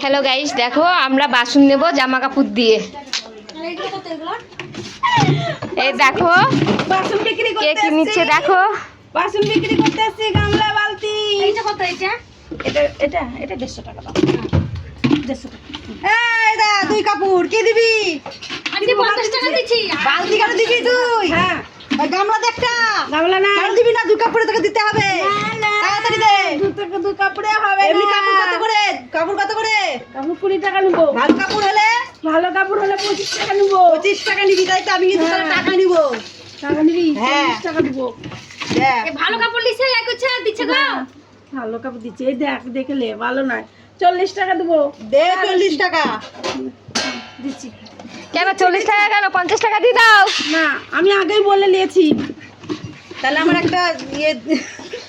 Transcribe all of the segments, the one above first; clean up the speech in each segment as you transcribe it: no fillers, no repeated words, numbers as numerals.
Hello guys, দেখো আমরা বাসন নেব জামা কাপড় দিয়ে। এই দেখো বাসন বিক্রি কে করতে কি নিচ্ছে, দেখো বাসন বিক্রি করতে আসছে, গামলা বালতি। এইটা কত? এটা 150 টাকা দাও। 150 টাকা। এই দা তুই কাপড় কি দিবি? আমি 50 টাকা দিছি। বালতি কেন দিবি তুই? হ্যাঁ ওই গামলা দে একটা। গামলা না কেন দিবি না? দুই কাপড়ে তোকে দিতে হবে। তাড়াতাড়ি দে। দুই কাপড়ে হবে না। এমনি কাপড় কত করে? কাপড় 20 টাকা নিব। ভালো কাপড় হলে 25 টাকা নিব। 25 টাকা নিবি, তাই তো আমি কিন্তু তাহলে টাকা নিব। টাকা নিবি? 40 টাকা দিব। দেখ এ ভালো কাপড় লিছে এক হচ্ছে দিচ্ছে গো। ভালো কাপড় দিচ্ছে, এই দেখ দেখলে ভালো নয়। 40 টাকা দেবো। দে 40 টাকা দিচ্ছি। কেন 40 টাকা কেন? 50 টাকা দিয়ে দাও না, আমি আগেই বলে নিয়েছি। তাহলে আমার একটা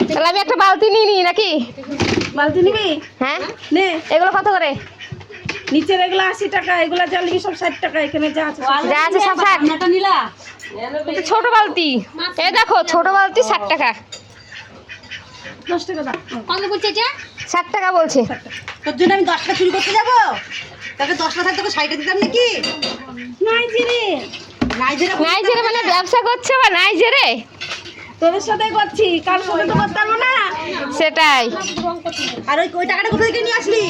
তাহলে আমি একটা বালতি নিয়ে নিই নাকি? বালতি নিবি? হ্যাঁ, নে। এগুলো কত করে? নিচের এগুলো 80 টাকা, এগুলো যা লিখি সব 60 টাকা। এখানে যা আছে সব যা আছে সব 60। এটা নিলা এটা ছোট বালতি, এই দেখো ছোট বালতি 60 টাকা। 10 টাকা দাও। কত বলছে এটা? 60 টাকা বলছে। তোর জন্য আমি 10টা চুরি করতে যাবো? তাকে 10টা থাকতে তোকে 60টা দিতাম নাকি? নাইজেরে নাইজেরে মানে ব্যবসা করছে বা নাইজেরে? তোদের সাথে করছি, কার সাথে তো করতাম না। সেটাই। আর ওই টাকাটা কোথা থেকে নিয়ে আসলি?